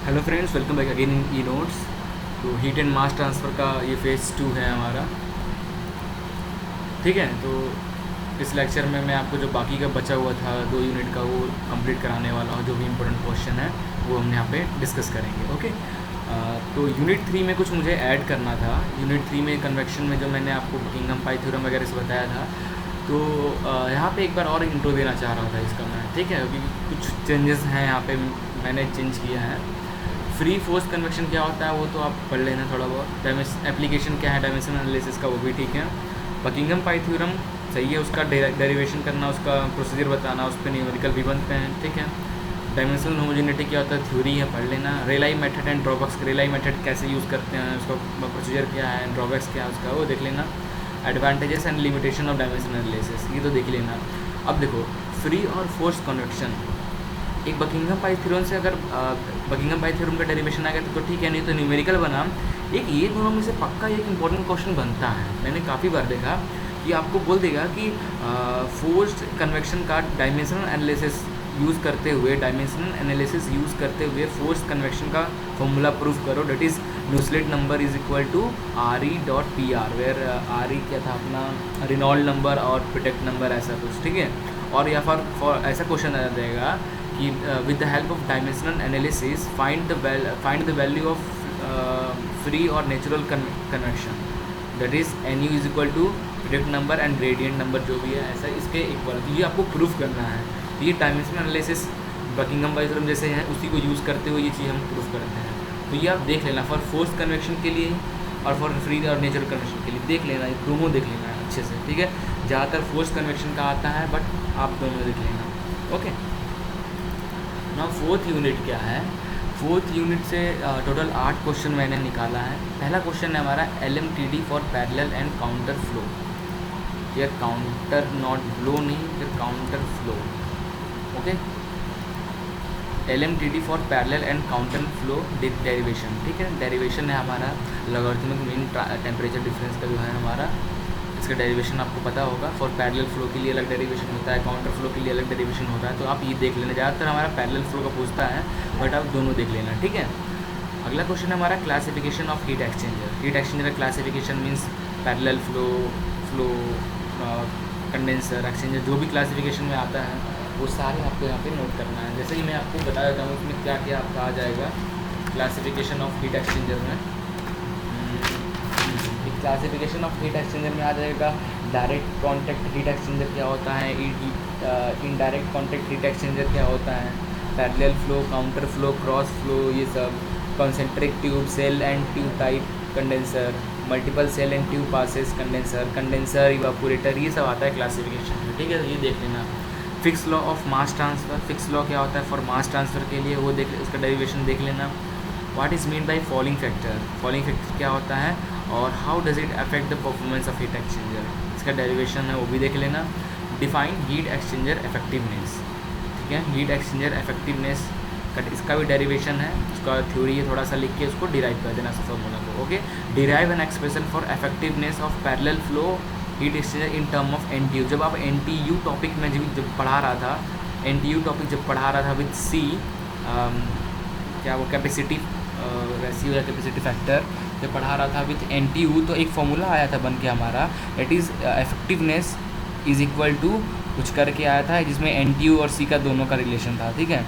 Hello friends, welcome back again in e notes. तो heat and mass transfer का ये phase 2 है हमारा। ठीक है, तो इस लेक्चर में मैं आपको जो बाकी का बचा हुआ था 2 यूनिट का वो कंप्लीट कराने वाला हूँ। जो भी इम्पोर्टेंट क्वेश्चन है वो हम यहाँ पे डिस्कस करेंगे। ओके। तो यूनिट 3 में कुछ मुझे ऐड करना था। यूनिट 3 में कन्वेक्शन में जो मैंने आपको बकिंघम पाई थ्योरम वगैरह से बताया था, तो यहाँ पे एक बार और इंट्रो देना चाह रहा था इसका मैं। ठीक है, क्योंकि कुछ चेंजेस हैं यहाँ पे, मैंने चेंज किया है। फ्री फोर्स कन्वेक्शन क्या होता है वो तो आप पढ़ लेना थोड़ा बहुत। एप्लीकेशन क्या है डायमेंशन एनालिसिस का, वो भी ठीक है। बकिंघम पाई थ्योरम सही है, उसका डेरिवेशन करना, उसका प्रोसीजर बताना, उस पर न्यूमेरिकल भी बनते हैं। ठीक है। डायमेंशनल होमोजेनिटी क्या होता है, थ्योरी है, पढ़ लेना। रेलाई मेथड एंड ड्रॉबैक्स, रेलाई मेथड कैसे यूज़ करते हैं, उसका प्रोसीजर क्या है, ड्रॉबैक्स क्या है उसका, वो देख लेना। Advantages and limitation of dimension analysis, ये तो देख लेना। अब देखो, फ्री और फोर्स कन्वेक्शन, एक बकिंघम पाई थ्योरम से अगर बकिंघम पाई थ्योरम का डेरिवेशन आ गया तो ठीक है, नहीं तो न्यूमेरिकल बना। एक ये दोनों में से पक्का एक इंपॉर्टेंट क्वेश्चन बनता है। मैंने काफ़ी बार देखा कि आपको बोल देगा कि फोर्स्ड कन्वेक्शन का डायमेंशनल एनालिसिस यूज़ करते हुए फोर्स कन्वेक्शन का फॉर्मूला प्रूफ करो। That is Nusselt number is equal to RE.PR, where RE क्या था अपना, रिनॉल्ड नंबर और प्रोटेक्ट नंबर, ऐसा कुछ। ठीक है। और या फॉर ऐसा क्वेश्चन आ जाएगा कि with the help of dimensional analysis find the value of free और natural convection. That is NU is equal to product number and gradient number, जो भी है ऐसा इसके इक्वल। तो ये आपको प्रूफ करना है। ये dimensional analysis Buckingham pi theorem जैसे हैं, उसी को यूज़ करते हुए ये चीज़ हम प्रूफ करते हैं। तो ये आप देख लेना, फॉर फोर्स कन्वेक्शन के लिए और फॉर फ्री और नेचुरल कन्वेक्शन के लिए देख लेना, ये दोनों देख लेना है अच्छे से। ठीक है। ज़्यादातर फोर्स कन्वेक्शन का आता है, बट आप दोनों देख लेना। ओके। नाउ फोर्थ यूनिट क्या है। फोर्थ यूनिट से टोटल 8 क्वेश्चन मैंने निकाला है। पहला क्वेश्चन है हमारा LMTD for parallel and counter flow. ये काउंटर नॉट फ्लो नहीं, फिर counter flow. Okay. LMTD for parallel and counter flow derivation. ठीक है, डेरिवेशन है हमारा लॉगरिथमिक मीन टेम्परेचर डिफरेंस का जो है हमारा, इसका डेरिवेशन आपको पता होगा। फॉर पैरेलल फ्लो के लिए अलग डेरिवेशन होता है, काउंटर फ्लो के लिए अलग डेरिवेशन होता है। तो आप ये देख लेना, ज़्यादातर हमारा पैरेलल फ्लो का पूछता है, बट आप दोनों देख लेना। ठीक है। अगला क्वेश्चन है हमारा classification of heat exchanger. Heat exchanger का classification means parallel flow condenser exchanger, जो भी क्लासिफिकेशन में आता है वो सारे आपको यहाँ पे नोट करना है। जैसे कि मैं आपको बता देता हूँ उसमें क्या क्या आपका आ जाएगा क्लासिफिकेशन ऑफ हीट एक्सचेंजर में। क्लासिफिकेशन ऑफ हीट एक्सचेंजर में आ जाएगा डायरेक्ट कॉन्टैक्ट हीट एक्सचेंजर क्या होता है, इनडायरेक्ट कॉन्टैक्ट हीट एक्सचेंजर क्या होता है, parallel flow, counter flow, cross flow, ये सब, concentric tube, shell and tube type condenser, multiple shell and tube passes condenser, evaporator, ये सब आता है क्लासिफिकेशन में। ठीक है, तो ये देख लेना। Fix law of mass transfer, fix law क्या होता है फॉर मास ट्रांसफ़र के लिए, वो देख, उसका डेरिवेशन देख लेना। What is mean by fouling factor, falling factor क्या होता है और how does it affect the performance of heat exchanger, इसका डेरिवेशन है वो भी देख लेना। Define heat exchanger effectiveness. ठीक है, हीट एक्सचेंजर इफेक्टिवनेस का इसका भी डेरिवेशन है, उसका थ्योरी है, थोड़ा सा लिख के उसको डिराइव कर देना फॉर्मूला को। Okay. Derive an expression for effectiveness of parallel flow heat exchanger in term of NTU। जब आप NTU टॉपिक में जब पढ़ा रहा था, NTU टॉपिक जब पढ़ा रहा था विथ C, क्या वो कैपेसिटी रेशियो या कैपेसिटी फैक्टर जब पढ़ा रहा था विथ NTU, तो एक फॉर्मूला आया था बन के हमारा, it is effectiveness is equal to कुछ करके आया था जिसमें NTU और C का दोनों का रिलेशन था। ठीक है,